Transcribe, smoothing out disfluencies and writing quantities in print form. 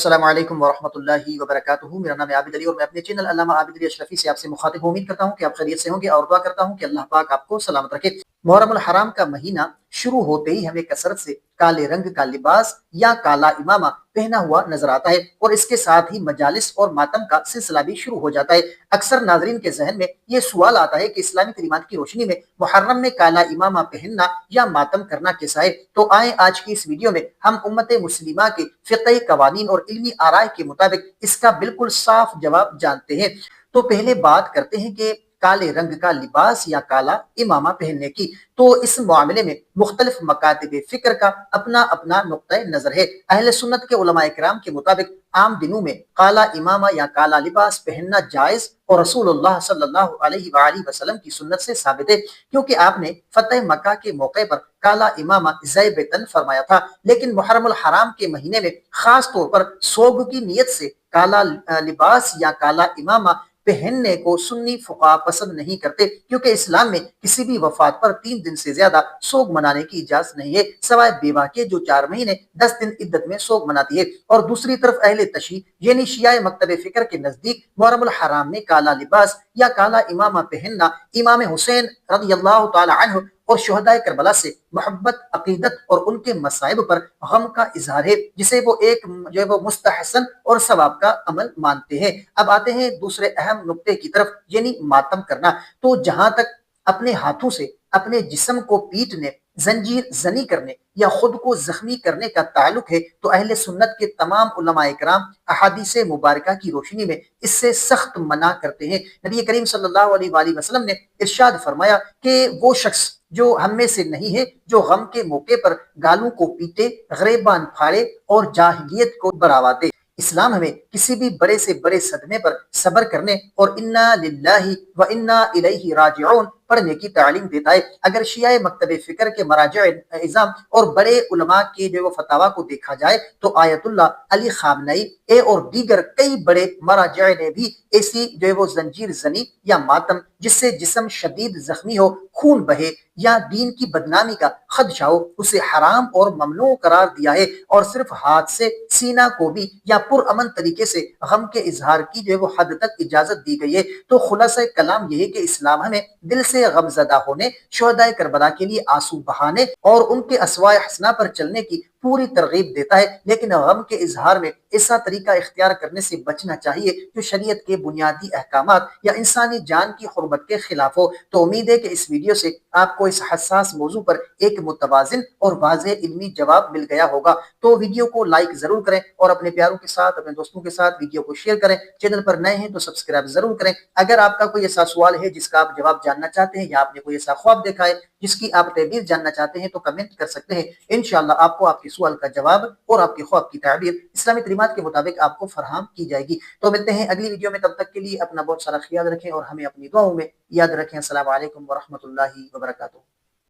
السلام علیکم ورحمۃ اللہ وبرکاتہ۔ میرا نام ہے عابد علی اور میں اپنے چینل علامہ عابد علی اشرفی سے آپ سے مخاطب ہوں۔ امید کرتا ہوں کہ آپ خیریت سے ہوں گے اور دعا کرتا ہوں کہ اللہ پاک آپ کو سلامت رکھے۔ محرم الحرام کا مہینہ شروع ہوتے ہی ہمیں کثرت سے کالے رنگ کا لباس یا کالا امامہ پہنا ہوا نظر آتا ہے اور اس کے ساتھ ہی مجالس اور ماتم کا سلسلہ بھی شروع ہو جاتا ہے۔ اکثر ناظرین کے ذہن میں یہ سوال آتا ہے کہ اسلامی تعلیمات کی روشنی میں محرم میں کالا امامہ پہننا یا ماتم کرنا کیسا ہے؟ تو آئیں آج کی اس ویڈیو میں ہم امت مسلمہ کے فقہی قوانین اور علمی آراء کے مطابق اس کا بالکل صاف جواب جانتے ہیں۔ تو پہلے بات کرتے ہیں کہ کالے رنگ کا لباس یا کالا امامہ پہننے کی۔ تو اس معاملے میں مختلف مکاتب فکر کا اپنا اپنا نقطہ نظر ہے۔ اہل سنت کے علماء کرام کے مطابق عام دنوں میں کالا امامہ یا کالا لباس پہننا جائز اور رسول اللہ صلی اللہ علیہ وآلہ وسلم کی سنت سے ثابت ہے، کیونکہ آپ نے فتح مکہ کے موقع پر کالا امامہ ذیبتن فرمایا تھا۔ لیکن محرم الحرام کے مہینے میں خاص طور پر سوگ کی نیت سے کالا لباس یا کالا امامہ پہننے کو سنی فقہا پسند نہیں کرتے، کیونکہ اسلام میں کسی بھی وفات پر 3 دن سے زیادہ سوگ منانے کی اجازت نہیں ہے، سوائے بیوہ کے جو 4 مہینے 10 دن عدت میں سوگ مناتی ہے۔ اور دوسری طرف اہل تشیع یعنی شیعہ مکتب فکر کے نزدیک محرم الحرام میں کالا لباس یا کالا امامہ پہننا امام حسین رضی اللہ تعالی عنہ اور شہداء کربلا سے محبت، عقیدت اور ان کے مصائب پر غم کا اظہار ہے، جسے وہ ایک مستحسن اور ثواب کا عمل مانتے ہیں۔ اب آتے ہیں دوسرے اہم نقطے کی طرف، یعنی ماتم کرنا۔ تو جہاں تک اپنے ہاتھوں سے اپنے جسم کو پیٹنے، زنجیر زنی کرنے یا خود کو زخمی کرنے کا تعلق ہے تو اہل سنت کے تمام علماء کرام احادیث مبارکہ کی روشنی میں اس سے سخت منع کرتے ہیں۔ نبی کریم صلی اللہ علیہ وآلہ وسلم نے ارشاد فرمایا کہ وہ شخص جو ہم میں سے نہیں ہے جو غم کے موقع پر گالوں کو پیٹے، گریبان پھاڑے اور جاہلیت کو بڑھاوا دے۔ اسلام ہمیں کسی بھی بڑے سے بڑے صدمے پر صبر کرنے اور انا للہ و انا الیہ راجعون پڑھنے کی تعلیم دیتا ہے۔ اگر شیعہ مکتب فکر کے مراجع اعظام اور بڑے علماء کے فتاوی کو دیکھا جائے تو آیت اللہ علی خامنئی اور دیگر کئی بڑے مراجع نے بھی ایسی زنجیر زنی یا ماتم جس سے جسم شدید زخمی ہو، خون بہے یا دین کی بدنامی کا خدشہ ہو، اسے حرام اور ممنوع قرار دیا ہے، اور صرف ہاتھ سے سینہ کو بھی یا پرامن طریقے سے غم کے اظہار کی حد تک اجازت دی گئی ہے۔ تو خلاصہ کلام یہ ہے کہ اسلام ہمیں دل سے غم زدہ ہونے، شہداء کربلا کے لیے آنسو بہانے اور ان کے اسوائے حسنہ پر چلنے کی پوری ترغیب دیتا ہے، لیکن غم کے اظہار میں ایسا طریقہ اختیار کرنے سے بچنا چاہیے جو شریعت کے بنیادی احکامات یا انسانی جان کی حرمت کے خلاف ہو۔ تو امید ہے کہ اس ویڈیو سے آپ کو اس حساس موضوع پر ایک متوازن اور واضح علمی جواب مل گیا ہوگا۔ تو ویڈیو کو لائک ضرور کریں اور اپنے پیاروں کے ساتھ، اپنے دوستوں کے ساتھ ویڈیو کو شیئر کریں۔ چینل پر نئے ہیں تو سبسکرائب ضرور کریں۔ اگر آپ کا کوئی ایسا سوال ہے جس کا آپ جواب جاننا چاہتے ہیں یا آپ نے کوئی ایسا خواب دیکھا ہے جس کی آپ تعبیر جاننا چاہتے ہیں تو کمنٹ کر سکتے ہیں۔ انشاءاللہ آپ کو آپ کے سوال کا جواب اور آپ کے خواب کی تعبیر اسلامی تعلیمات کے مطابق آپ کو فراہم کی جائے گی۔ تو ملتے ہیں اگلی ویڈیو میں، تب تک کے لیے اپنا بہت سارا خیال رکھیں اور ہمیں اپنی دعاؤں میں یاد رکھیں۔ السلام علیکم ورحمۃ اللہ وبرکاتہ۔